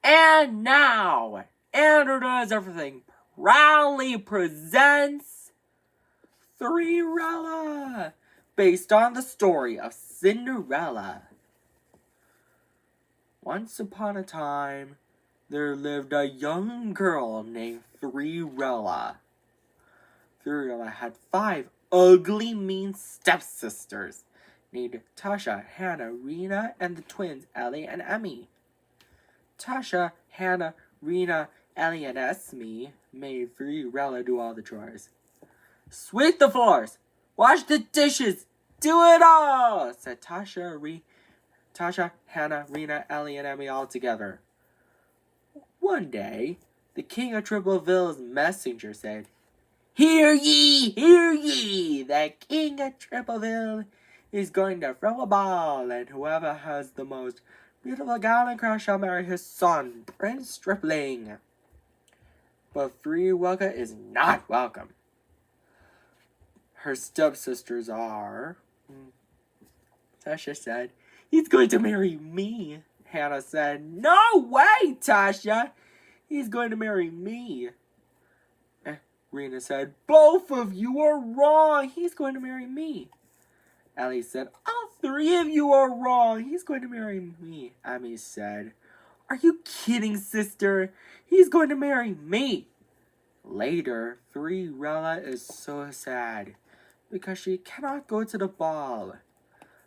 And now, Andrew Does Everything proudly presents Cinderella, based on the story of Cinderella. Once upon a time, there lived a young girl named Cinderella. Cinderella had 5 ugly, mean stepsisters named Tasha, Hannah, Rena, and the twins Ellie and Emmy. Tasha, Hannah, Rena, Ellie, and Esme made Cinderella do all the chores. Sweep the floors, wash the dishes, do it all, said Tasha, Hannah, Rena, Ellie, and Emmy all together. One day, the king of Tripleville's messenger said, Hear ye, the king of Tripleville is going to throw a ball, and whoever has the most beautiful gown and crown shall marry his son, Prince Stripling. But Cinderella is not welcome. Her stepsisters are... Tasha said, He's going to marry me. Hannah said, No way, Tasha. He's going to marry me. Rena said, Both of you are wrong. He's going to marry me. Ellie said, All 3 of you are wrong. He's going to marry me. Emmy said, Are you kidding, sister? He's going to marry me. Later, Cinderella is so sad because she cannot go to the ball.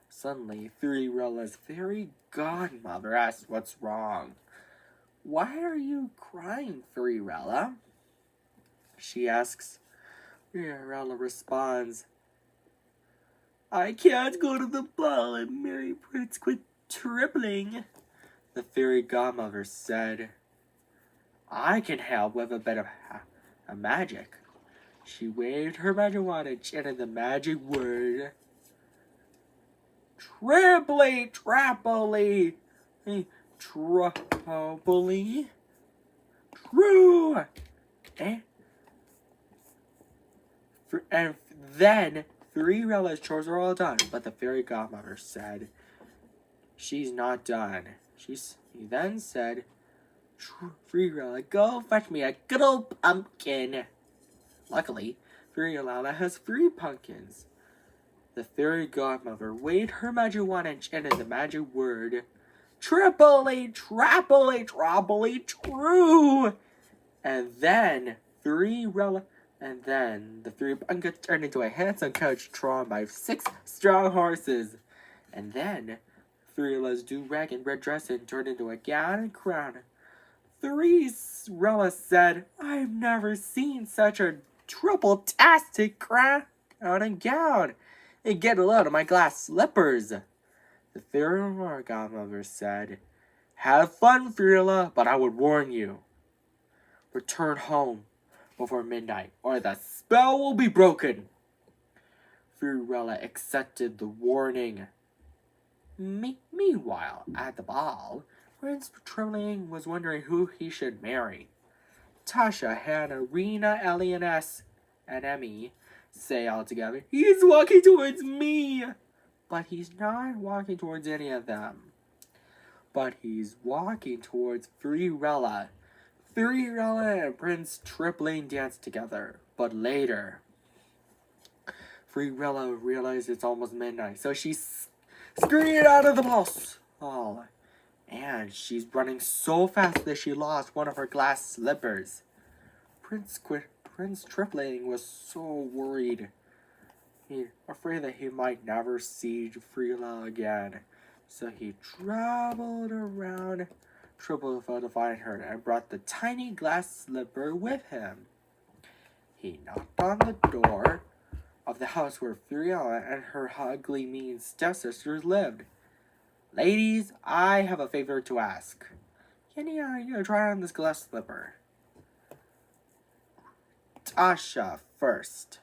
Suddenly, Cinderella's fairy godmother asks what's wrong. Why are you crying, Cinderella? She asks. Cinderella responds, I can't go to the ball and marry Prince Stripling. The fairy godmother said, I can help with a bit of magic. She waved her magic wand and chanted the magic word. Triply, trappily, triply, true. And then Cinderella's chores are all done, but the fairy godmother said she's not done. He then said, Cinderella, go fetch me a good old pumpkin. Luckily, Cinderella has 3 pumpkins. The fairy godmother waved her magic wand and chanted the magic word, triply, trappily, troppily, true. And then the 3 pumpkins turned into a handsome coach drawn by 6 strong horses. And then Cinderella's do-rag and red dress turned into a gown and crown. Cinderella said, I've never seen such a triple-tastic crown and gown. And get a load of my glass slippers. The fairy godmother said, Have fun, Cinderella, but I would warn you. Return home before midnight, or the spell will be broken. Cinderella accepted the warning. Meanwhile, at the ball, Prince Stripling was wondering who he should marry. Tasha, Hannah, Rena, Ellie, and Emmy say all together, He's walking towards me! But he's not walking towards any of them. But he's walking towards Cinderella. Cinderella and Prince Stripling dance together. But later, Cinderella realized it's almost midnight, so she scurried out of the ball. And she's running so fast that she lost one of her glass slippers. Prince Stripling was so worried. He afraid that he might never see Cinderella again. So he traveled around Tripleville to find her and brought the tiny glass slipper with him. He knocked on the door of the house where Cinderella and her ugly, mean stepsisters lived. Ladies, I have a favor to ask. Can you try on this glass slipper? Tasha first.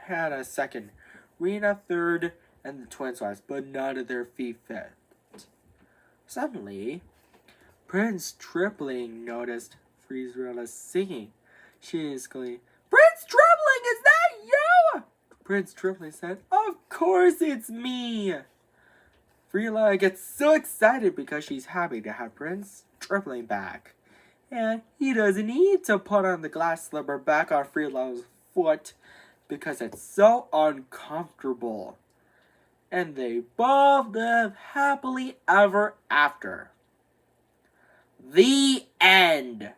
Hannah second. Rena third, and the twins last, but none of their feet fit. Suddenly, Prince Stripling noticed Cinderella singing. She exclaimed, Prince Stripling, is that you? Prince Stripling said, Of course it's me. Frila gets so excited because she's happy to have Prince Tripling back. And he doesn't need to put on the glass slipper back on Frila's foot because it's so uncomfortable. And they both live happily ever after. The end.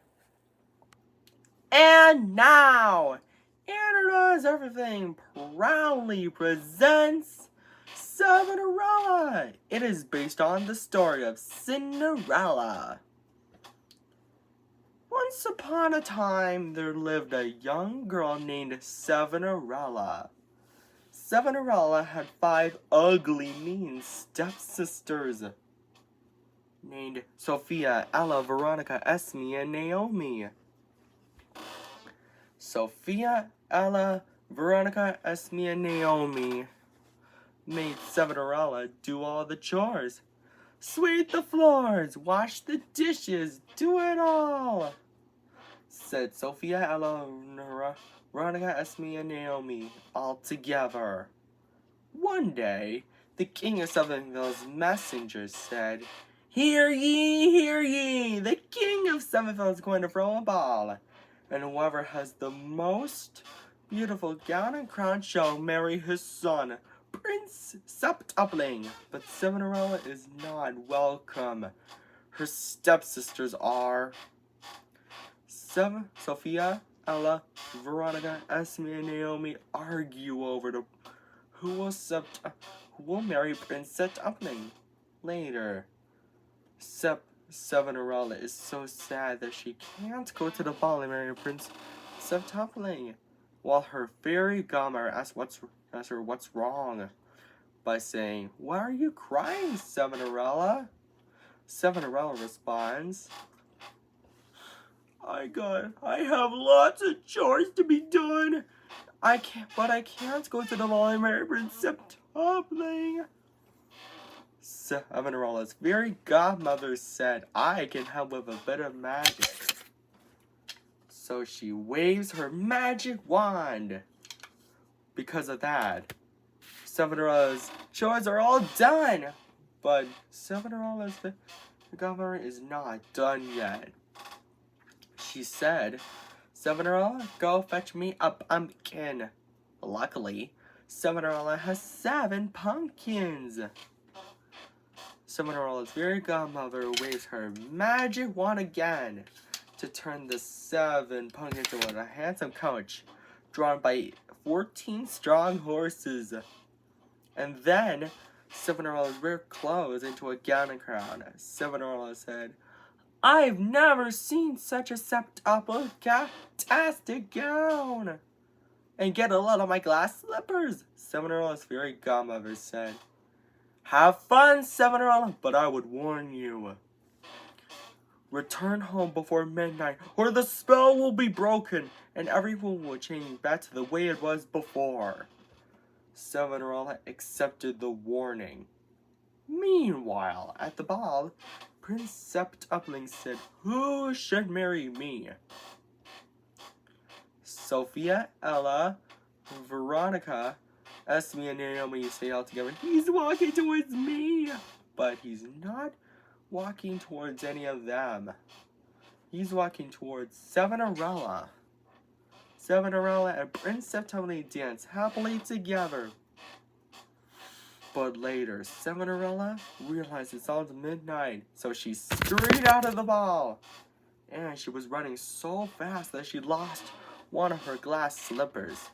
And now, Analyze Everything proudly presents Cinderella. It is based on the story of Cinderella. Once upon a time, there lived a young girl named Cinderella. Cinderella had 5 ugly, mean stepsisters named Sophia, Ella, Veronica, Esme, and Naomi. Sophia, Ella, Veronica, Esme, and Naomi made Cinderella do all the chores. Sweep the floors, wash the dishes, do it all, said Sophia, Ella, Veronica, Esme, and Naomi all together. One day, the king of Sevenville's messengers said, "Hear ye, hear ye! The king of Sevenville is going to throw a ball, and whoever has the most beautiful gown and crown shall marry his son, Prince Septupling." But Cinderella is not welcome. Her stepsisters are Sophia, Ella, Veronica, Esme, and Naomi argue over who will marry Prince Septupling later. Cinderella is so sad that she can't go to the ball and marry Prince Septupling, while her fairy godmother asks her what's wrong by saying, "Why are you crying, Cinderella?" Cinderella responds, I have lots of chores to be done. I can't go to the ball and marry Prince Septupling." Cinderella's fairy godmother said, "I can help with a bit of magic." So she waves her magic wand. Because of that, Cinderella's chores are all done. But Cinderella's godmother is not done yet. She said, "Cinderella, go fetch me a pumpkin." Luckily, Cinderella has 7 pumpkins. Cinderella's fairy godmother waves her magic wand again to turn the 7 pumpkins into a handsome coach drawn by 14 strong horses. And then Cinderella's wear clothes into a gown and crown. Cinderella said, "I've never seen such a septuple-tastic gown. And get a lot of my glass slippers," Cinderella's fairy godmother said. "Have fun, Cinderella, but I would warn you. Return home before midnight, or the spell will be broken, and everyone will change back to the way it was before." Cinderella accepted the warning. Meanwhile, at the ball, Prince Septupling said, "Who should marry me?" Sophia, Ella, Veronica, Esme, and Naomi say all together, "He's walking towards me." But he's not walking towards any of them. He's walking towards Cinderella. Cinderella and Prince Septupling dance happily together. But later, Cinderella realized it's all midnight, so she scurried out of the ball. And she was running so fast that she lost one of her glass slippers.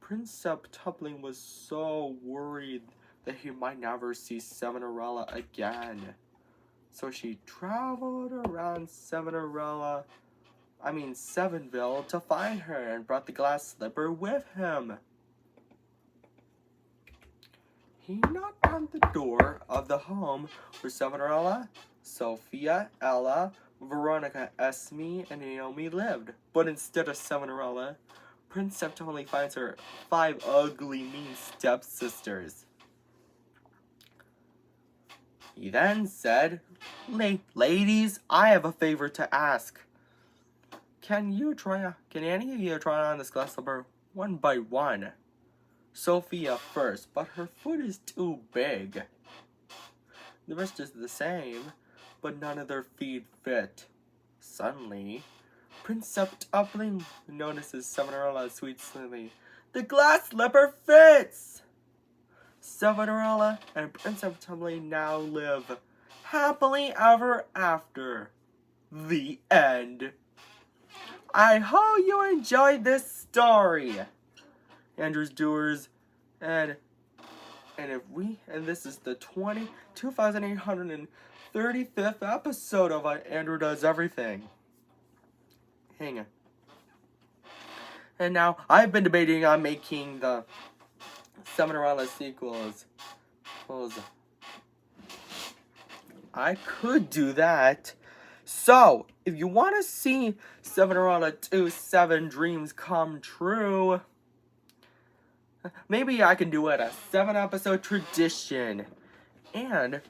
Prince Septupling was so worried that he might never see Cinderella again. So she traveled around Sevenville to find her and brought the glass slipper with him. He knocked on the door of the home where Cinderella, Sophia, Ella, Veronica, Esme, and Naomi lived. But instead of Cinderella, Prince Septupling finds her 5 ugly, mean stepsisters. He then said, "Ladies, I have a favor to ask. Can any of you try on this glass slipper one by one? Sophia first, but her foot is too big." The rest is the same, but none of their feet fit. Suddenly, Prince Upling notices Cinderella's sweet Slimy. The glass slipper fits! Cinderella and Prince Upling now live happily ever after. The end. I hope you enjoyed this story, Andrew's Doers, and this is the 2835th episode of Andrew Does Everything. Hang on. And now I've been debating on making the Cinderella sequels. I could do that. So, if you want to see Cinderella 2 7 Dreams Come True, maybe I can do it a 7-episode tradition. And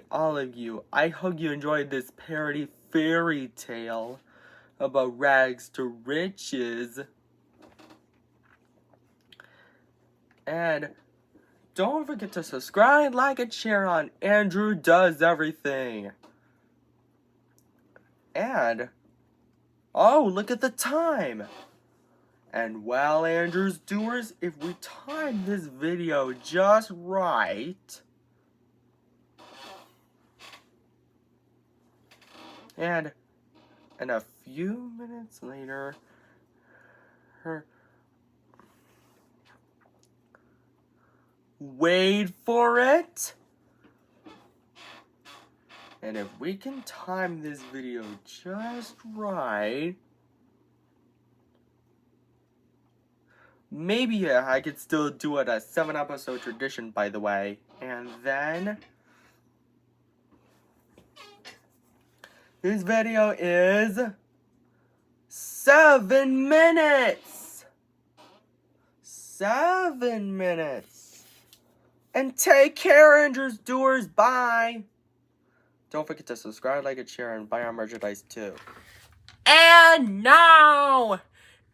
all of you, I hope you enjoyed this parody fairy tale about rags to riches. And don't forget to subscribe, like, and share on Andrew Does Everything. And, oh, look at the time. And well, Andrew's Doers, if we time this video just right, and a few minutes later, wait for it. And if we can time this video just right, maybe I could still do it a 7-episode tradition, by the way. And then this video is 7 minutes. 7 minutes. And take care, Andrew's Doers. Bye. Don't forget to subscribe, like, and share, and buy our merchandise too. And now,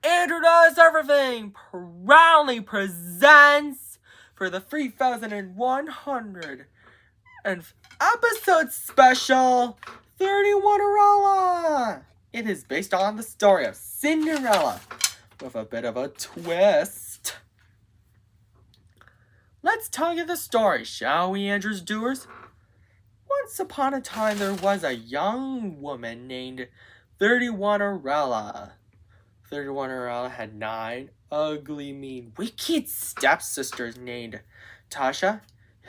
Andrew Does Everything proudly presents for the 3100 episode special 31erella. It is based on the story of Cinderella with a bit of a twist. Let's tell you the story, shall we, Andrew's Doers? Once upon a time, there was a young woman named 31erella. 31erella had 9 ugly, mean, wicked stepsisters named Tasha,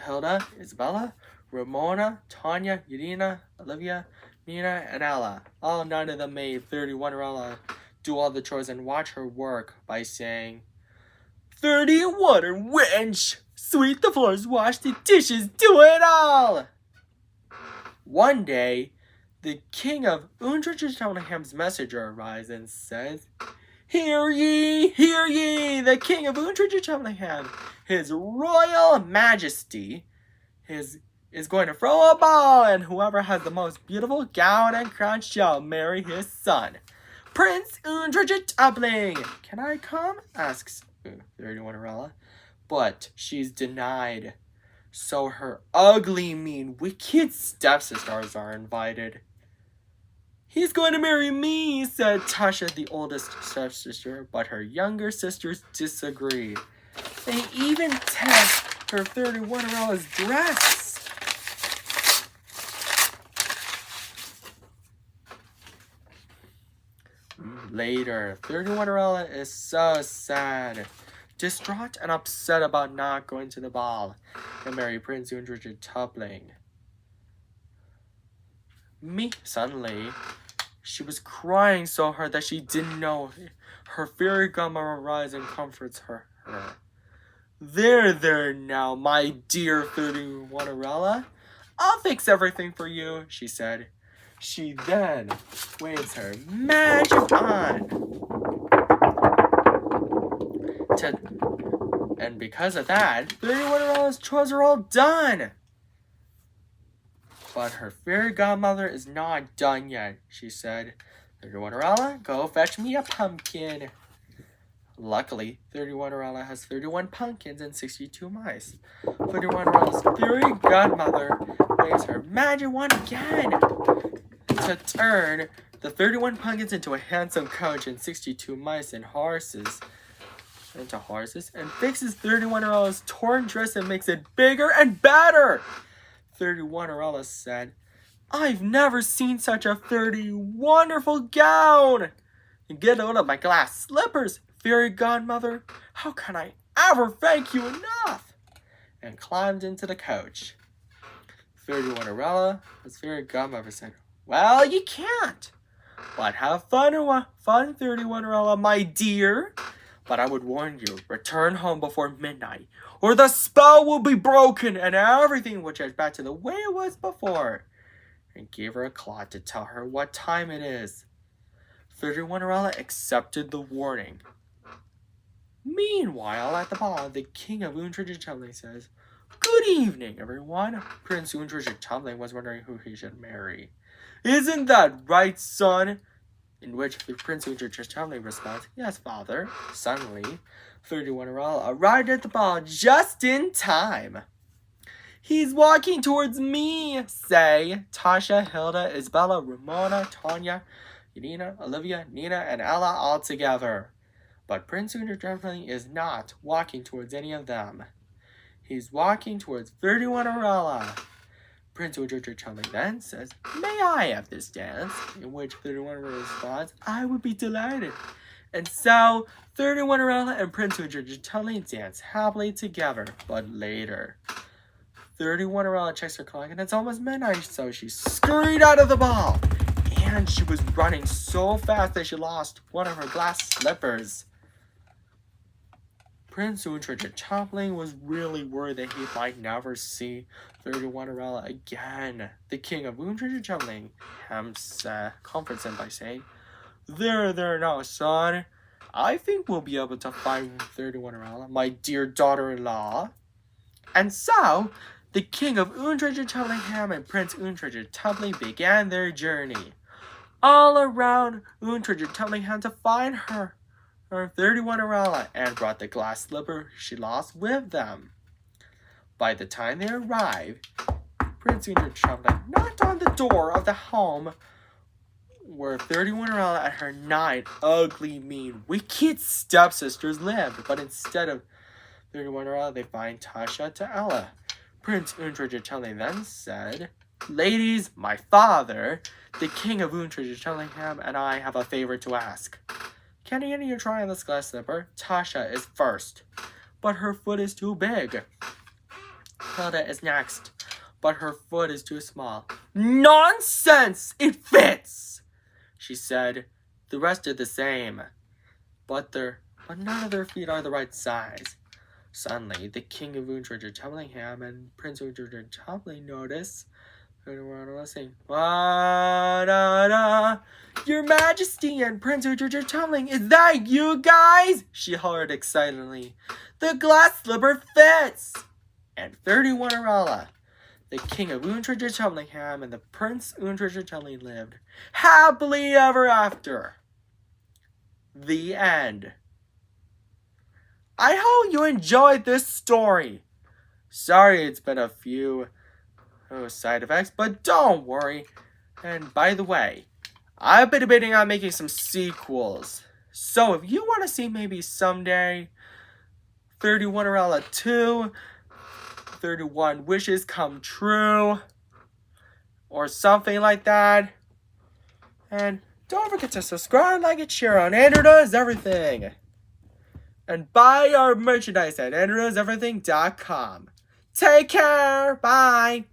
Hilda, Isabella, Ramona, Tanya, Irina, Olivia, Nina, and Ella. All 9 of them made 31erella do all the chores and watch her work by saying, 31er wench, sweep the floors, wash the dishes, do it all! One day, the king of Undricham's messenger arrives and says, Hear ye, the king of Undrichamham, his royal majesty, is going to throw a ball, and whoever has the most beautiful gown and crown shall marry his son, Prince Undrichamling. Can I come? Asks 31erella, but she's denied. So her ugly, mean, wicked stepsisters are invited. He's going to marry me, said Tasha, the oldest stepsister, but her younger sisters disagree. They even test her 31erella's dress. Later, 31erella is so sad, distraught and upset about not going to the ball and marry Prince Undrichamling. Suddenly, she was crying so hard that she didn't know. Her fairy godmother arrives and comforts her. There now, my dear 31erella. I'll fix everything for you, she said. She then waves her magic wand. And because of that, 31erella's chores are all done. But her fairy godmother is not done yet, she said. 31erella, go fetch me a pumpkin. Luckily, 31 has 31 pumpkins and 62 mice. 31's fairy godmother waves her magic wand again to turn the 31 pumpkins into a handsome coach and 62 mice and horses and fixes 31's torn dress and makes it bigger and better. 31 said, "I've never seen such a 30 wonderful gown. Get out of my glass slippers, fairy godmother. How can I ever thank you enough?" And climbed into the coach. 31's fairy godmother said, "Well, you can't. But have fun, 31 my dear. But I would warn you, return home before midnight, or the spell will be broken and everything will change back to the way it was before." And gave her a clock to tell her what time it is. 31 accepted the warning. Meanwhile, at the ball, the king of Untrigichelli says, "Good evening, everyone." Prince Untrigichelli was wondering who he should marry. "Isn't that right, son?" In which the Prince Untrigichelli responds, "Yes, father." Suddenly, 31 arrived at the ball just in time. "He's walking towards me," say Tasha, Hilda, Isabella, Ramona, Tanya, Irina, Olivia, Nina, and Ella all together. But Prince Untrigichelli is not walking towards any of them. He's walking towards 31 Prince Untrigichelli then says, "May I have this dance?" In which 31 responds, "I would be delighted." And so 31 and Prince Untrigichelli dance happily together, but later. 31 checks her clock and it's almost midnight, so she scurried out of the ball. And she was running so fast that she lost one of her glass slippers. Prince Untrigichelli was really worried that he might never see 31 again. The king of Untrigichelli comforts him by saying, There now, son. I think we'll be able to find 31 my dear daughter-in-law." And so, the king of Untrigichelli and Prince Untrigichelli began their journey. All around Untrigichelli to find her 31 and brought the glass slipper she lost with them. By the time they arrived, Prince Untrigichelli knocked on the door of the home where 31 and her 9 ugly, mean, wicked stepsisters lived. But instead of 31 they find Tasha to Ella. Prince Untrigichelli then said, "Ladies, my father, the king of Untrigichelli and I have a favor to ask. Can any of you try on this glass slipper? Tasha is first, but her foot is too big. Hilda is next, but her foot is too small." "Nonsense! It fits!" she said. "The rest are the same, but none of their feet are the right size." Suddenly, the king of Untrigichelli and Prince Untrigichelli notice saying, "Your Majesty and Prince Untrigichelli, is that you guys?" she hollered excitedly. "The glass slipper fits!" And 31 the king of Untrigichelli and the Prince Untrigichelli lived happily ever after. The end. I hope you enjoyed this story. Sorry it's been a few side effects, but don't worry. And by the way, I've been debating on making some sequels. So if you want to see maybe someday 31 2, 31 Wishes Come True, or something like that. And don't forget to subscribe, like, and share on Andrew Does Everything. And buy our merchandise at andrewdoeseverything.com. Take care. Bye.